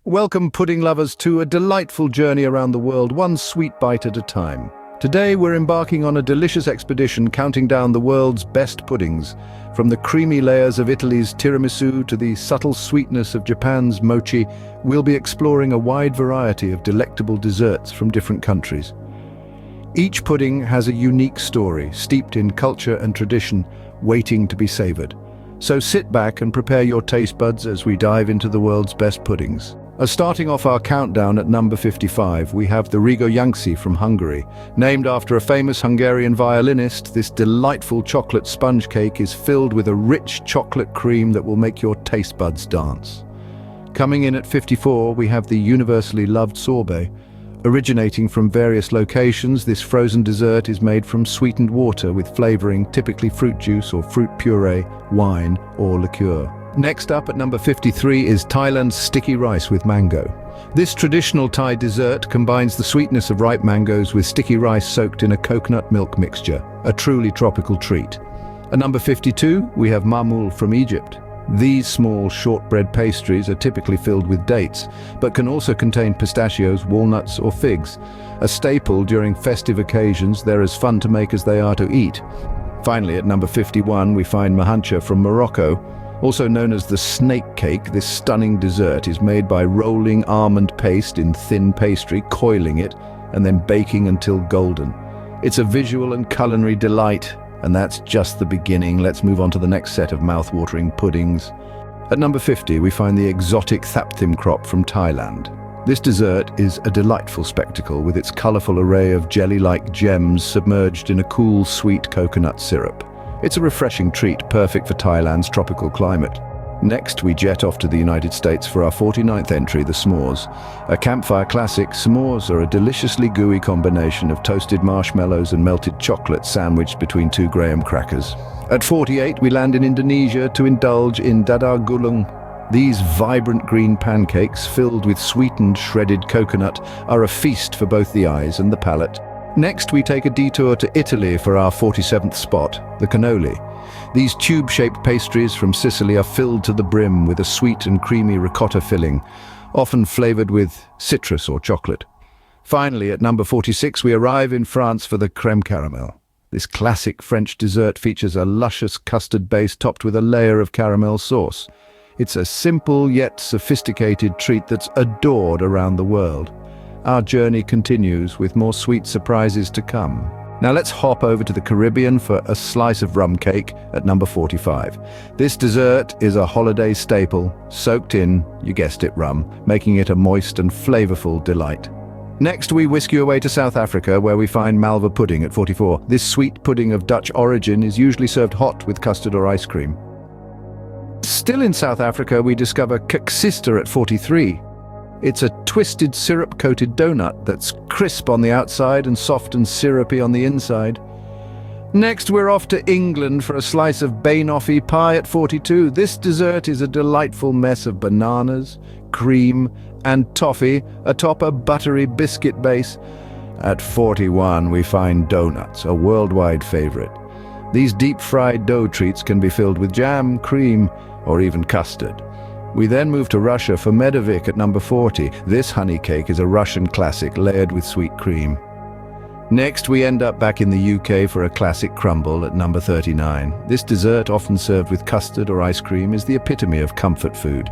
Welcome, pudding lovers, to a delightful journey around the world, one sweet bite at a time. Today we're embarking on a delicious expedition counting down the world's best puddings. From the creamy layers of Italy's tiramisu to the subtle sweetness of Japan's mochi, we'll be exploring a wide variety of delectable desserts from different countries. Each pudding has a unique story, steeped in culture and tradition, waiting to be savored. So sit back and prepare your taste buds as we dive into the world's best puddings. Starting off our countdown at number 55, we have the Rigo Yancsi from Hungary. Named after a famous Hungarian violinist, this delightful chocolate sponge cake is filled with a rich chocolate cream that will make your taste buds dance. Coming in at 54, we have the universally loved sorbet. Originating from various locations, this frozen dessert is made from sweetened water with flavoring, typically fruit juice or fruit puree, wine, or liqueur. Next up at number 53 is Thailand's sticky rice with mango. This traditional Thai dessert combines the sweetness of ripe mangoes with sticky rice soaked in a coconut milk mixture, a truly tropical treat. At number 52, we have mamul from Egypt. These small shortbread pastries are typically filled with dates, but can also contain pistachios, walnuts, or figs. A staple during festive occasions, they're as fun to make as they are to eat. Finally, at number 51, we find mahancha from Morocco. Also known as the snake cake, this stunning dessert is made by rolling almond paste in thin pastry, coiling it, and then baking until golden. It's a visual and culinary delight, and that's just the beginning. Let's move on to the next set of mouth-watering puddings. At number 50, we find the exotic thapthim crop from Thailand. This dessert is a delightful spectacle with its colorful array of jelly-like gems submerged in a cool, sweet coconut syrup. It's a refreshing treat, perfect for Thailand's tropical climate. Next, we jet off to the United States for our 49th entry, the s'mores. A campfire classic, s'mores are a deliciously gooey combination of toasted marshmallows and melted chocolate sandwiched between two graham crackers. At 48, we land in Indonesia to indulge in dadar gulung. These vibrant green pancakes, filled with sweetened shredded coconut, are a feast for both the eyes and the palate. Next, we take a detour to Italy for our 47th spot, the cannoli. These tube-shaped pastries from Sicily are filled to the brim with a sweet and creamy ricotta filling, often flavored with citrus or chocolate. Finally, at number 46, we arrive in France for the crème caramel. This classic French dessert features a luscious custard base topped with a layer of caramel sauce. It's a simple yet sophisticated treat that's adored around the world. Our journey continues with more sweet surprises to come. Now let's hop over to the Caribbean for a slice of rum cake at number 45. This dessert is a holiday staple, soaked in, you guessed it, rum, making it a moist and flavorful delight. Next, we whisk you away to South Africa, where we find malva pudding at 44. This sweet pudding of Dutch origin is usually served hot with custard or ice cream. Still in South Africa, we discover koeksister at 43. It's a twisted syrup-coated donut that's crisp on the outside and soft and syrupy on the inside. Next, we're off to England for a slice of banoffee pie at 42. This dessert is a delightful mess of bananas, cream, and toffee atop a buttery biscuit base. At 41, we find donuts, a worldwide favorite. These deep-fried dough treats can be filled with jam, cream, or even custard. We then move to Russia for medovik at number 40. This honey cake is a Russian classic layered with sweet cream. Next, we end up back in the UK for a classic crumble at number 39. This dessert, often served with custard or ice cream, is the epitome of comfort food.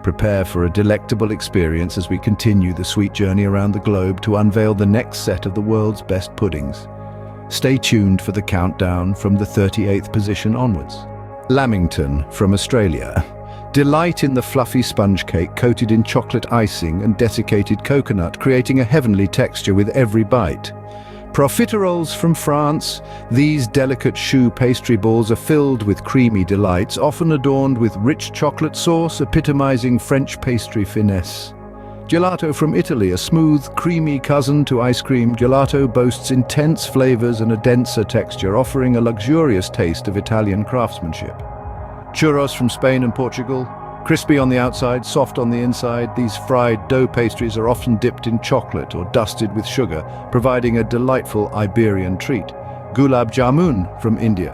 Prepare for a delectable experience as we continue the sweet journey around the globe to unveil the next set of the world's best puddings. Stay tuned for the countdown from the 38th position onwards. Lamington from Australia. Delight in the fluffy sponge cake coated in chocolate icing and desiccated coconut, creating a heavenly texture with every bite. Profiteroles from France. These delicate choux pastry balls are filled with creamy delights, often adorned with rich chocolate sauce, epitomizing French pastry finesse. Gelato from Italy, a smooth, creamy cousin to ice cream, gelato boasts intense flavors and a denser texture, offering a luxurious taste of Italian craftsmanship. Churros from Spain and Portugal. Crispy on the outside, soft on the inside, these fried dough pastries are often dipped in chocolate or dusted with sugar, providing a delightful Iberian treat. Gulab jamun from India.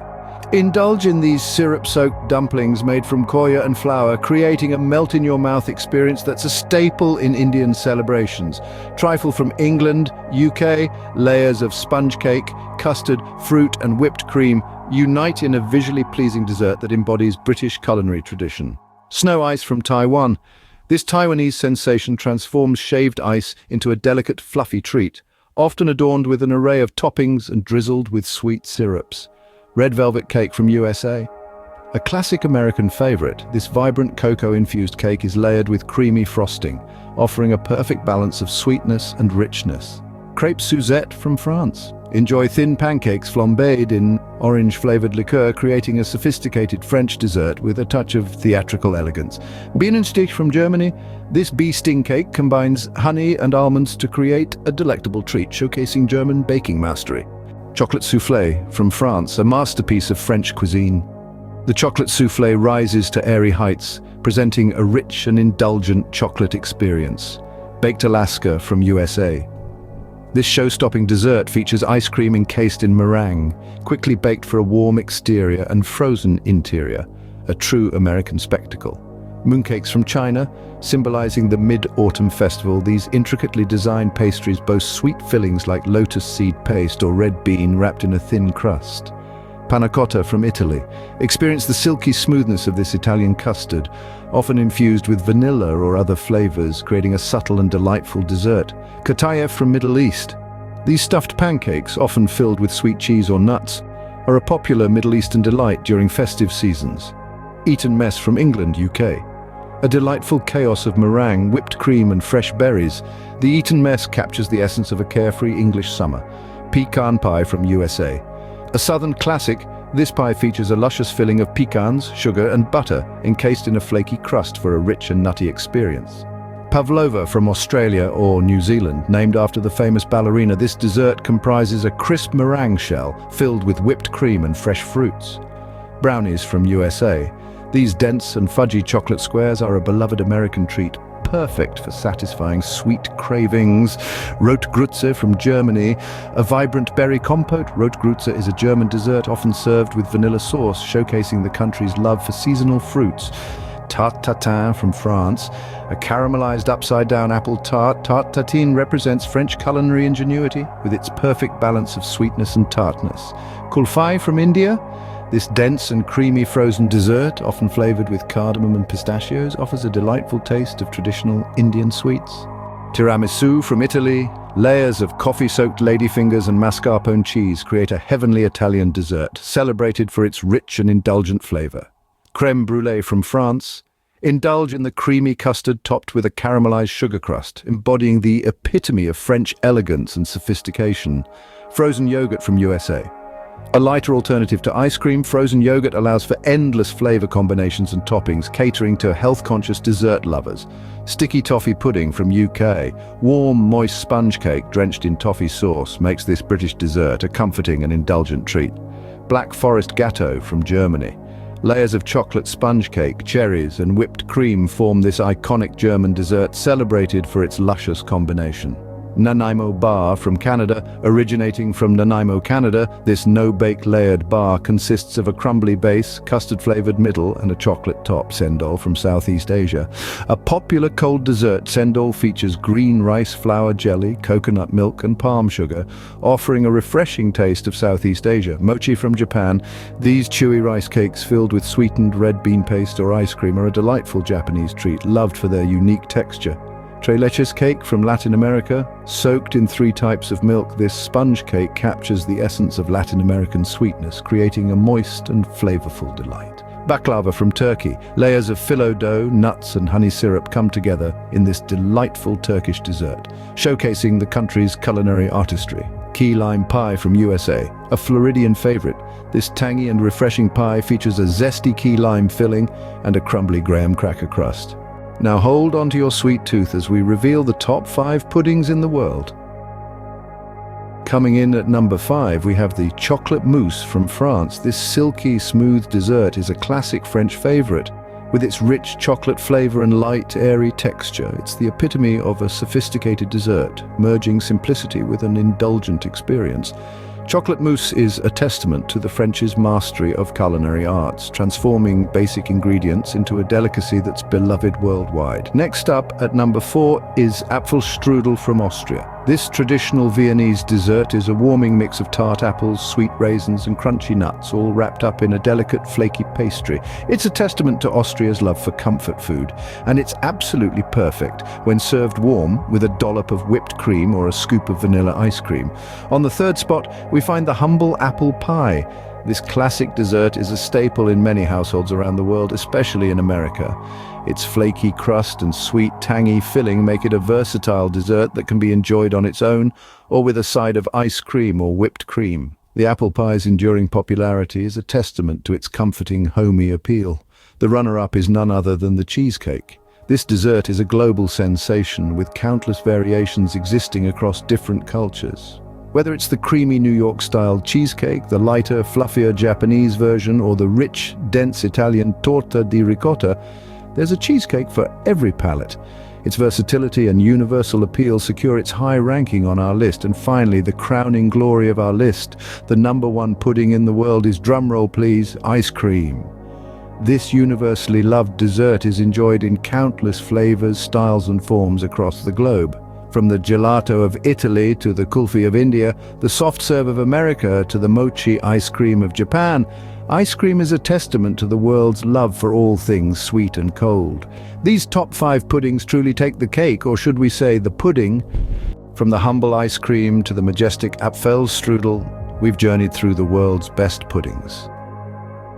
Indulge in these syrup-soaked dumplings made from koya and flour, creating a melt-in-your-mouth experience that's a staple in Indian celebrations. Trifle from England, UK, layers of sponge cake, custard, fruit and whipped cream unite in a visually pleasing dessert that embodies British culinary tradition. Snow ice from Taiwan. This Taiwanese sensation transforms shaved ice into a delicate, fluffy treat, often adorned with an array of toppings and drizzled with sweet syrups. Red velvet cake from USA. A classic American favorite, this vibrant cocoa-infused cake is layered with creamy frosting, offering a perfect balance of sweetness and richness. Crêpe Suzette from France. Enjoy thin pancakes flambéed in orange-flavored liqueur, creating a sophisticated French dessert with a touch of theatrical elegance. Bienenstich from Germany. This bee sting cake combines honey and almonds to create a delectable treat, showcasing German baking mastery. Chocolate soufflé from France, a masterpiece of French cuisine. The chocolate soufflé rises to airy heights, presenting a rich and indulgent chocolate experience. Baked Alaska from USA. This show-stopping dessert features ice cream encased in meringue, quickly baked for a warm exterior and frozen interior, a true American spectacle. Mooncakes from China, symbolizing the Mid-Autumn Festival, these intricately designed pastries boast sweet fillings like lotus seed paste or red bean wrapped in a thin crust. Panna cotta from Italy. Experience the silky smoothness of this Italian custard, often infused with vanilla or other flavors, creating a subtle and delightful dessert. Katayev from Middle East. These stuffed pancakes, often filled with sweet cheese or nuts, are a popular Middle Eastern delight during festive seasons. Eton mess from England, UK. A delightful chaos of meringue, whipped cream and fresh berries, the Eton mess captures the essence of a carefree English summer. Pecan pie from USA. A southern classic, this pie features a luscious filling of pecans, sugar and butter, encased in a flaky crust for a rich and nutty experience. Pavlova from Australia or New Zealand, named after the famous ballerina, this dessert comprises a crisp meringue shell filled with whipped cream and fresh fruits. Brownies from USA. These dense and fudgy chocolate squares are a beloved American treat, perfect for satisfying sweet cravings. Rotgrütze from Germany. A vibrant berry compote, Rotgrütze is a German dessert often served with vanilla sauce, showcasing the country's love for seasonal fruits. Tarte tatin from France. A caramelized upside-down apple tart, tarte tatin represents French culinary ingenuity with its perfect balance of sweetness and tartness. Kulfi from India. This dense and creamy frozen dessert, often flavored with cardamom and pistachios, offers a delightful taste of traditional Indian sweets. Tiramisu from Italy. Layers of coffee-soaked ladyfingers and mascarpone cheese create a heavenly Italian dessert, celebrated for its rich and indulgent flavor. Crème brûlée from France. Indulge in the creamy custard topped with a caramelized sugar crust, embodying the epitome of French elegance and sophistication. Frozen yogurt from USA. A lighter alternative to ice cream, frozen yogurt allows for endless flavor combinations and toppings, catering to health-conscious dessert lovers. Sticky toffee pudding from UK. Warm, moist sponge cake drenched in toffee sauce makes this British dessert a comforting and indulgent treat. Black Forest Gâteau from Germany. Layers of chocolate sponge cake, cherries and whipped cream form this iconic German dessert, celebrated for its luscious combination. Nanaimo bar from Canada. Originating from Nanaimo, Canada, this no-bake layered bar consists of a crumbly base, custard-flavored middle, and a chocolate top. Sendol from Southeast Asia. A popular cold dessert, Sendol features green rice flour jelly, coconut milk, and palm sugar, offering a refreshing taste of Southeast Asia. Mochi from Japan. These chewy rice cakes filled with sweetened red bean paste or ice cream are a delightful Japanese treat, loved for their unique texture. Tres leches cake from Latin America. Soaked in 3 types of milk, this sponge cake captures the essence of Latin American sweetness, creating a moist and flavorful delight. Baklava from Turkey. Layers of phyllo dough, nuts and honey syrup come together in this delightful Turkish dessert, showcasing the country's culinary artistry. Key lime pie from USA. A Floridian favorite, this tangy and refreshing pie features a zesty key lime filling and a crumbly graham cracker crust. Now hold on to your sweet tooth as we reveal the top 5 puddings in the world. Coming in at number 5, we have the chocolate mousse from France. This silky, smooth dessert is a classic French favorite. With its rich chocolate flavor and light, airy texture, it's the epitome of a sophisticated dessert, merging simplicity with an indulgent experience. Chocolate mousse is a testament to the French's mastery of culinary arts, transforming basic ingredients into a delicacy that's beloved worldwide. Next up, at number 4, is Apfelstrudel from Austria. This traditional Viennese dessert is a warming mix of tart apples, sweet raisins, and crunchy nuts, all wrapped up in a delicate, flaky pastry. It's a testament to Austria's love for comfort food, and it's absolutely perfect when served warm with a dollop of whipped cream or a scoop of vanilla ice cream. On the third spot, we find the humble apple pie. This classic dessert is a staple in many households around the world, especially in America. Its flaky crust and sweet, tangy filling make it a versatile dessert that can be enjoyed on its own or with a side of ice cream or whipped cream. The apple pie's enduring popularity is a testament to its comforting, homey appeal. The runner-up is none other than the cheesecake. This dessert is a global sensation, with countless variations existing across different cultures. Whether it's the creamy New York-style cheesecake, the lighter, fluffier Japanese version, or the rich, dense Italian torta di ricotta, there's a cheesecake for every palate. Its versatility and universal appeal secure its high ranking on our list. And finally, the crowning glory of our list, the number 1 pudding in the world is, drumroll please, ice cream. This universally loved dessert is enjoyed in countless flavors, styles, and forms across the globe. From the gelato of Italy to the kulfi of India, the soft serve of America to the mochi ice cream of Japan, ice cream is a testament to the world's love for all things sweet and cold. These top 5 puddings truly take the cake, or should we say the pudding. From the humble ice cream to the majestic Apfelstrudel, we've journeyed through the world's best puddings.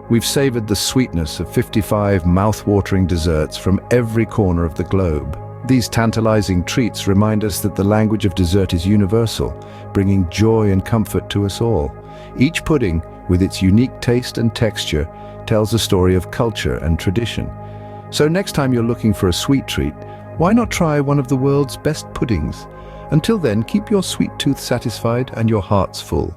We've savored the sweetness of 55 mouth-watering desserts from every corner of the globe. These tantalizing treats remind us that the language of dessert is universal, bringing joy and comfort to us all. Each pudding, with its unique taste and texture, tells a story of culture and tradition. So next time you're looking for a sweet treat, why not try one of the world's best puddings? Until then, keep your sweet tooth satisfied and your hearts full.